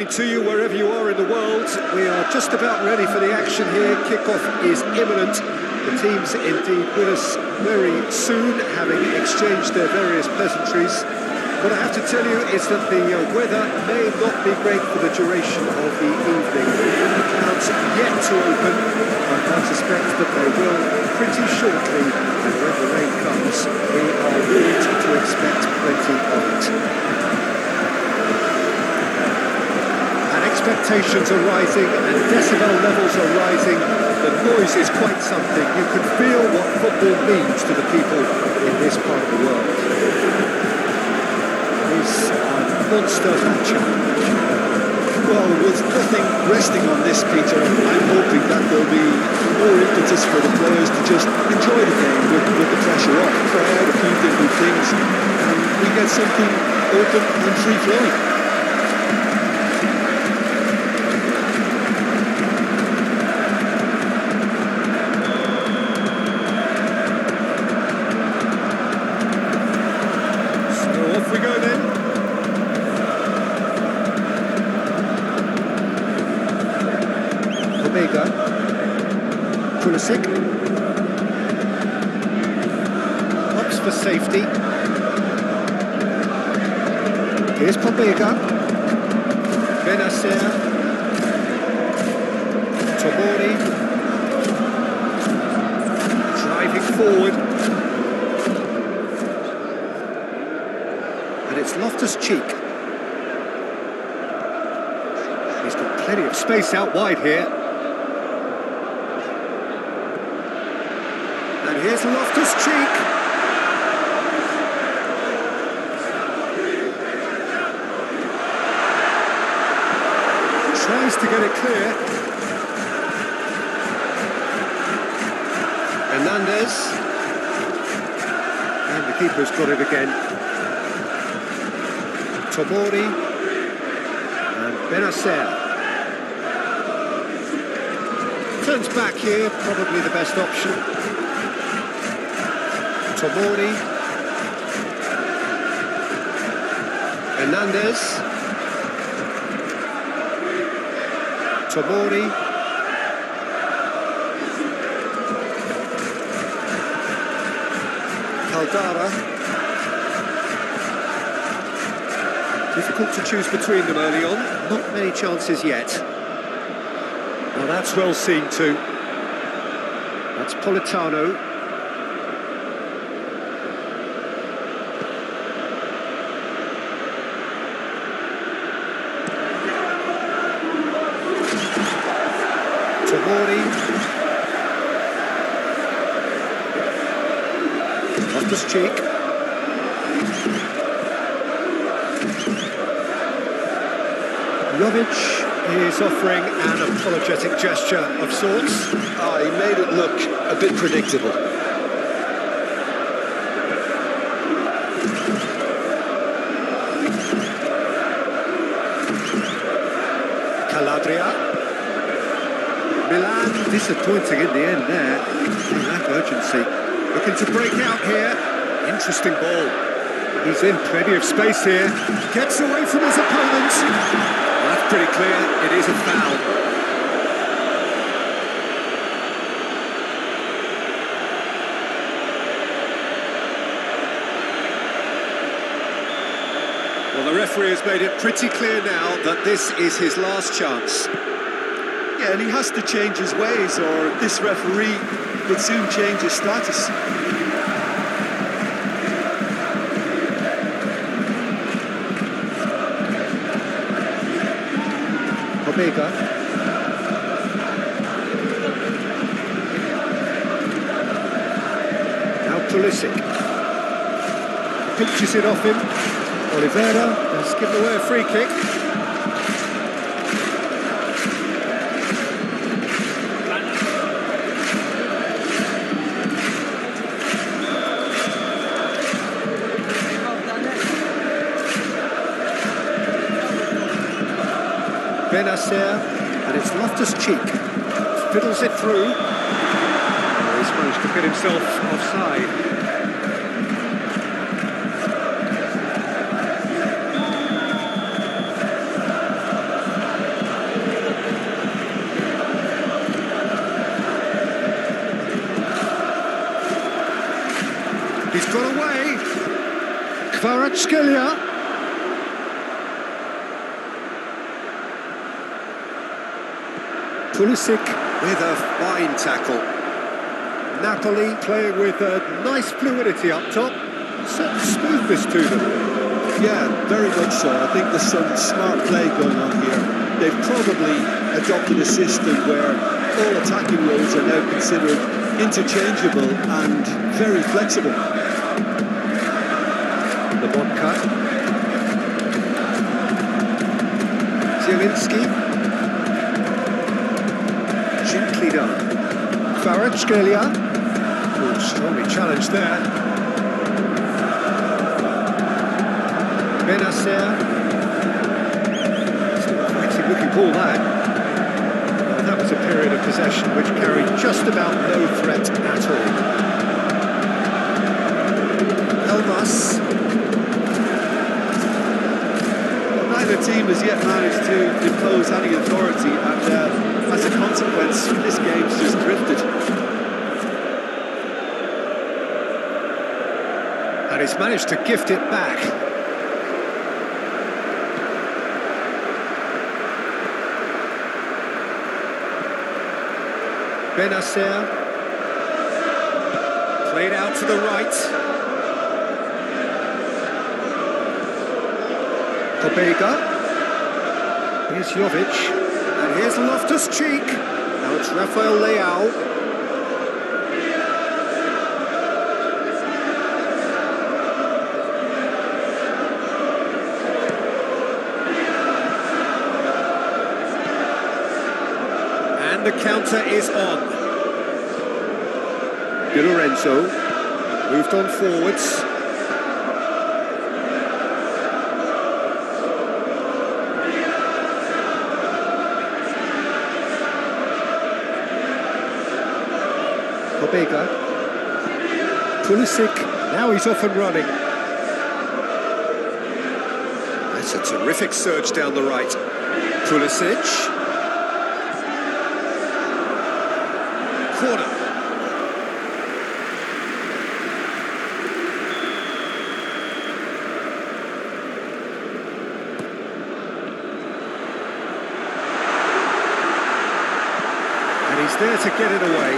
To you wherever you are in the world, we are just about ready for the action here. Kickoff is imminent. The teams indeed with us very soon, having exchanged their various pleasantries. What I have to tell you is that the weather may not be great for the duration of the evening. The clouds are yet to open, but I suspect that they will pretty shortly, and when the rain comes, we are willing to expect plenty of it. Expectations are rising and decibel levels are rising. The noise is quite something. You can feel what football means to the people in this part of the world. It is a monster matchup. Well, with nothing resting on this, Peter, I'm hoping that there'll be more impetus for the players to just enjoy the game with the pressure off, try out a few different things, and we get something open and free-flowing. Hops for safety. Here's Pobega. Benacer. Tomori. Driving forward. And it's Loftus-Cheek. He's got plenty of space out wide here. And here's Loftus-Cheek. Tries to get it clear. Hernandez. And the keeper's got it again. Tomori. And Benacer. Turns back here, probably the best option. Tomori. Hernandez. Tomori. Caldara. Difficult to choose between them early on. Not many chances yet. Well, that's well seen too. That's Politano. Tomori. Loftus-Cheek. Jovic is offering an apologetic gesture of sorts. He made it look a bit predictable. Calabria. Milan disappointing in the end there. They lack urgency. Looking to break out here. Interesting ball. He's in plenty of space here. Gets away from his opponent. That's pretty clear. It is a foul. Well, the referee has made it pretty clear now that this is his last chance. Yeah, and he has to change his ways, or this referee would soon change his status. Pobega. Now Pulisic. Pinches it off him. Oliveira has given away a free kick. Benacer, and it's Loftus-Cheek. Fiddles it through. Oh, he's managed to get himself offside. He's got away. Kvaratskhelia. Pulisic with a fine tackle. Napoli playing with a nice fluidity up top. Certain smoothness to them. Yeah, very much so. I think there's some smart play going on here. They've probably adopted a system where all attacking roles are now considered interchangeable and very flexible. The one cut. Zielinski. Gently done. Kvaratskhelia. Oh, strongly challenged there. Benacer. Still a fighting looking ball that. Well, that was a period of possession which carried just about no threat at all. Elmas. Neither team has yet managed to impose any authority, and as a consequence, this game's just drifted. And he's managed to gift it back. Benacer. Played out to the right. Pobega. Here's Jovic. And here's Loftus-Cheek. Now it's Rafael Leao. And the counter is on. Di Lorenzo moved on forwards. Pobega. Pulisic, now he's off and running. That's a terrific surge down the right. Pulisic. Corner. And he's there to get it away.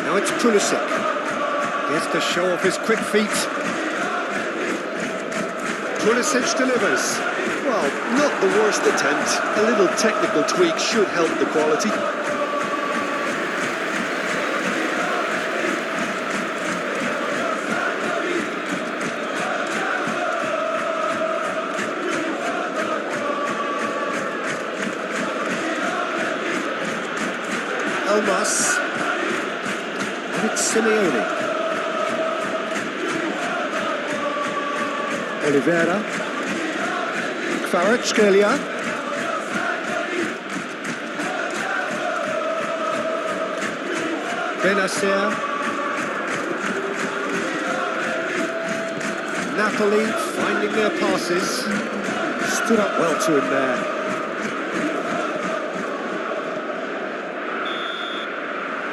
Now it's Pulisic. He has to show off his quick feet. Pulisic delivers. Well, not the worst attempt. A little technical tweak should help the quality. Elmas. And it's Simeone. Oliveira. Kvaratskhelia. Benacer. Napoli finding their passes. Stood up well to him there.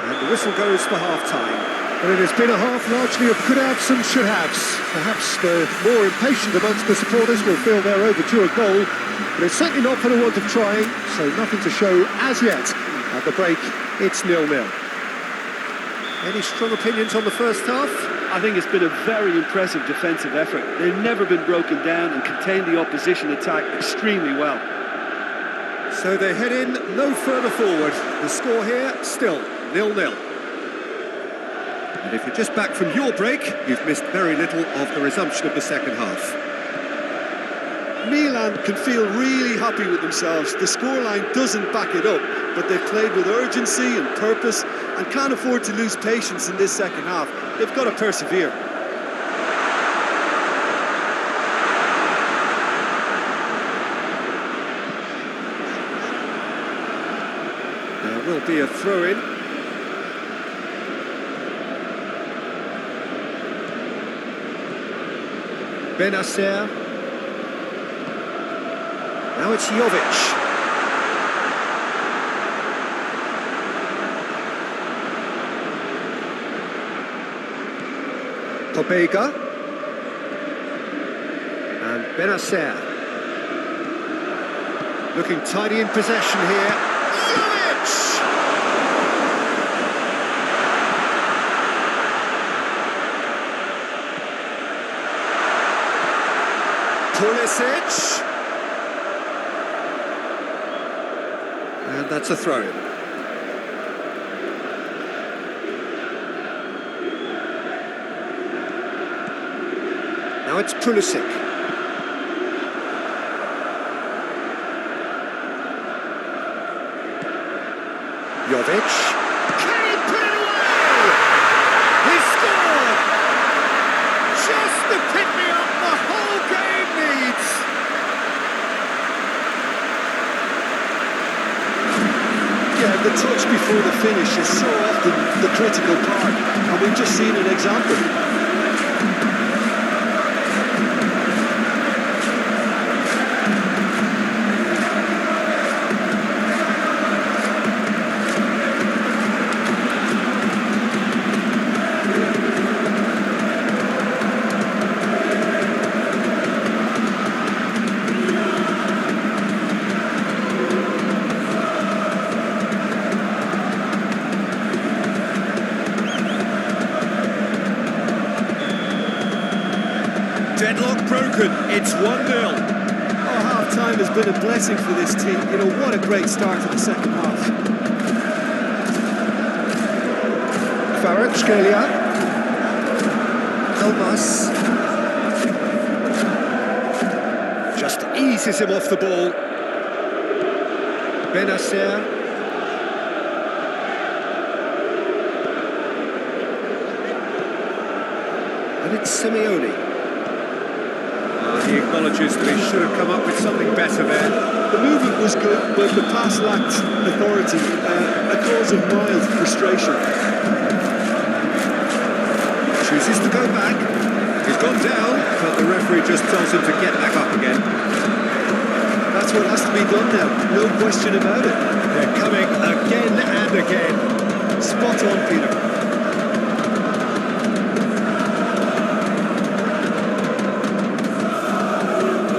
And the whistle goes for half-time. Well, it has been a half largely of could-haves and should-haves. Perhaps the more impatient amongst the supporters will feel they're overdue a goal, but it's certainly not for the want of trying, so nothing to show as yet. At the break, it's 0-0. Any strong opinions on the first half? I think it's been a very impressive defensive effort. They've never been broken down and contained the opposition attack extremely well. So they head in no further forward. The score here, still 0-0. And if you're just back from your break, you've missed very little of the resumption of the second half. Milan can feel really happy with themselves. The scoreline doesn't back it up, but they've played with urgency and purpose and can't afford to lose patience in this second half. They've got to persevere. There will be a throw-in. Benacer. Now it's Jovic. Pobega. And Benacer. Looking tidy in possession here. Jovic! Pulisic. And that's a throw-in. Now it's Pulisic. Jovic. Can he put it away? He scored! Just the pick-me-up the whole game needs. Yeah, the touch before the finish is so often the critical part, and we've just seen an example. Deadlock broken, it's 1-0. Oh, half-time has been a blessing for this team. You know, what a great start to the second half. Kvaratskhelia. Elmas. Just eases him off the ball. Benacer. And it's Simeone. He acknowledges that he should have come up with something better there. The movement was good, but the pass lacked authority, a cause of mild frustration. Chooses to go back. He's gone down, but the referee just tells him to get back up again. That's what has to be done now, no question about it. They're coming again and again. Spot on, Peter.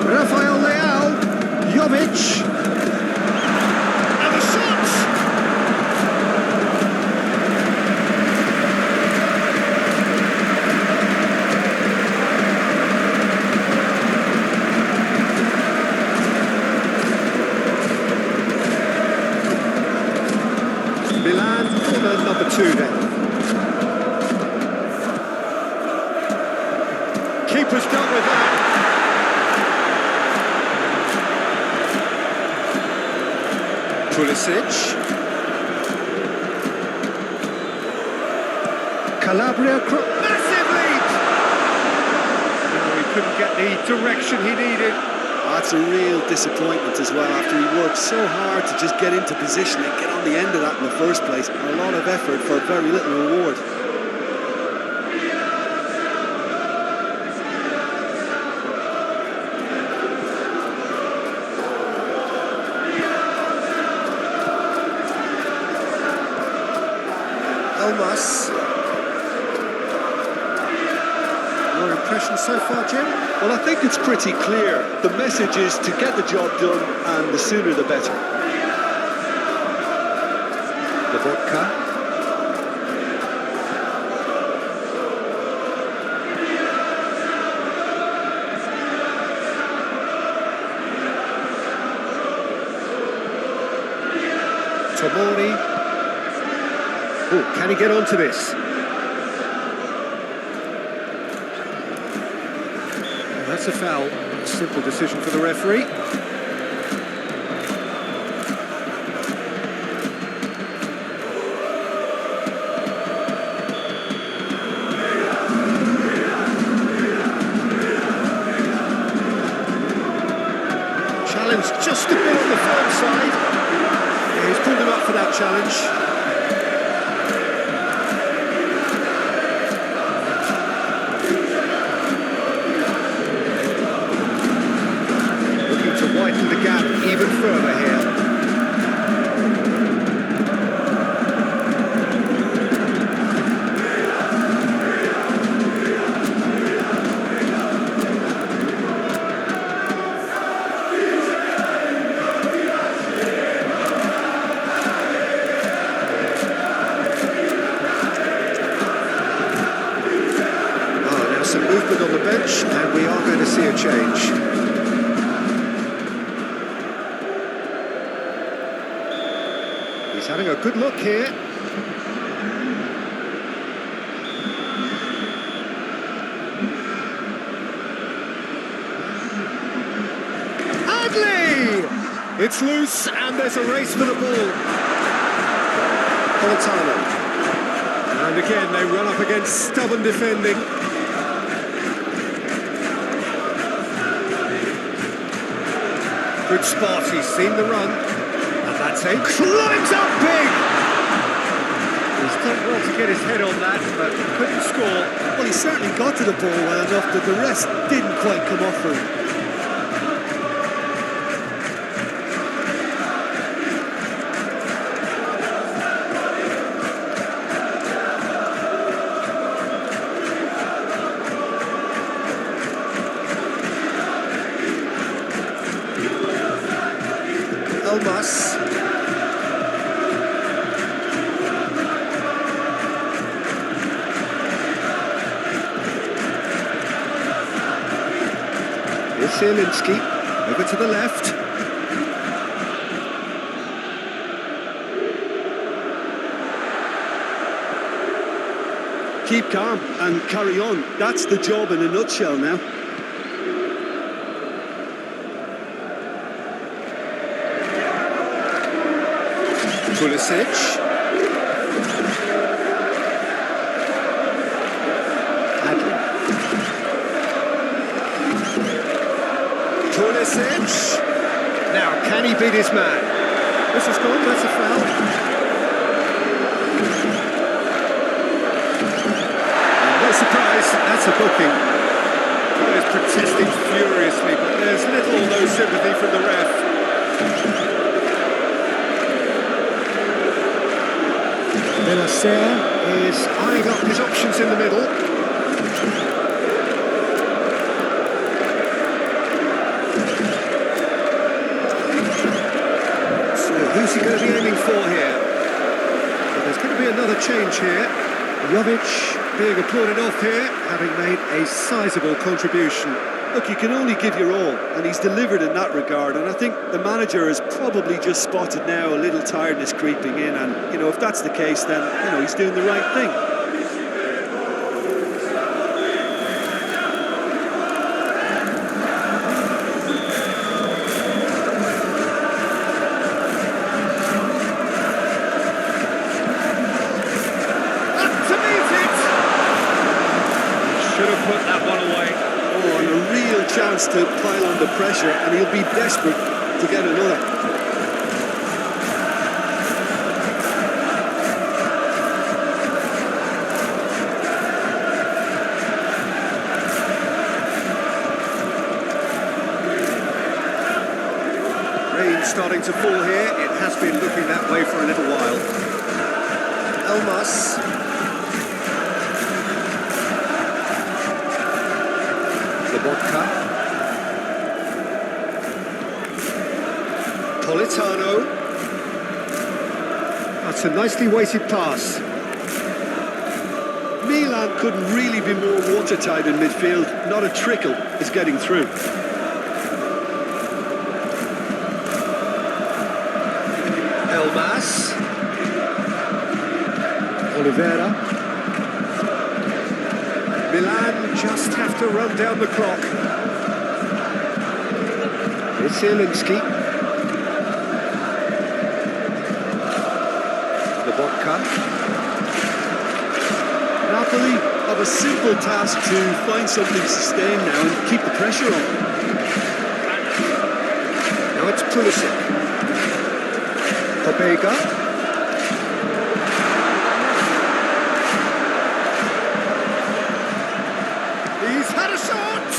Rafael Leao, Jovic, and the shot! Milan corner number 2 then. Keeper's dealt with that. Pulisic. Calabria, massive lead! No, he couldn't get the direction he needed. That's a real disappointment as well, after he worked so hard to just get into position and get on the end of that in the first place. A lot of effort for very little reward. Elmas. Your impression so far, Jim? Well, I think it's pretty clear. The message is to get the job done, and the sooner the better. The vodka. Tomori. Oh, can he get onto this? That's a foul. Simple decision for the referee. Challenge just a bit on the firm side. Yeah, he's pulled him up for that challenge. Widen the gap even further here. touch, and we are going to see a change. He's having a good look here. It's loose, and there's a race for the ball. Politano. And again, they run up against stubborn defending. Good spot, he's seen the run. And that's it. Climbs up big! He's done well to get his head on that, but couldn't score. Well, he certainly got to the ball well enough that the rest didn't quite come off for him. Elmas. Here's Zielinski, over to the left. Keep calm and carry on. That's the job in a nutshell now. Pulisic. Adler. Pulisic. Now, can he beat his man? This is gone, that's a foul. And no surprise, that's a booking. He's protesting furiously, but there's little or no sympathy from the ref. Serie is eyeing up his options in the middle. So who's he going to be aiming for here? Well, there's going to be another change here. Jovic being applauded off here, having made a sizable contribution. Look, you can only give your all, and he's delivered in that regard, and I think the manager has probably just spotted now a little tiredness creeping in, and, you know, if that's the case, then, you know, he's doing the right thing. Up to meet it! Should have put that one away. Oh, and a real chance to pile on the pressure, and he'll be desperate to get another. Rain starting to fall here. It has been looking that way for a little while. Elmas. Politano. That's a nicely weighted pass. Milan couldn't really be more watertight in midfield. Not a trickle is getting through. Elmas. Oliveira. Milan just have to run down the clock. It's Zielinski. Napoli have a simple task to find something sustained now and keep the pressure on. Now it's Pulisic. Pobega. He's had a shot!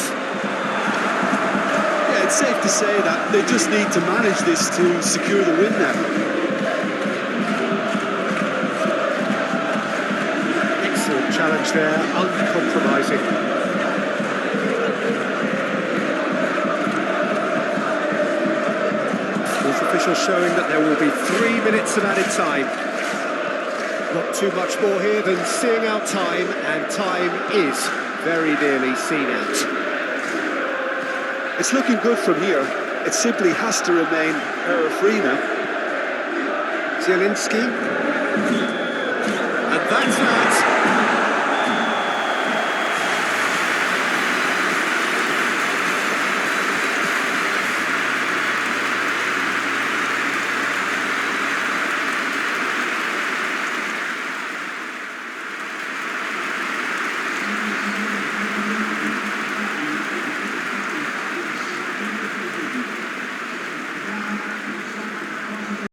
Yeah, it's safe to say that they just need to manage this to secure the win now. Challenge there, uncompromising. Fourth official showing that there will be 3 minutes of added time. Not too much more here than seeing out time, and time is very nearly seen out. It's looking good from here. It simply has to remain error-free now. Zielinski. And that's that.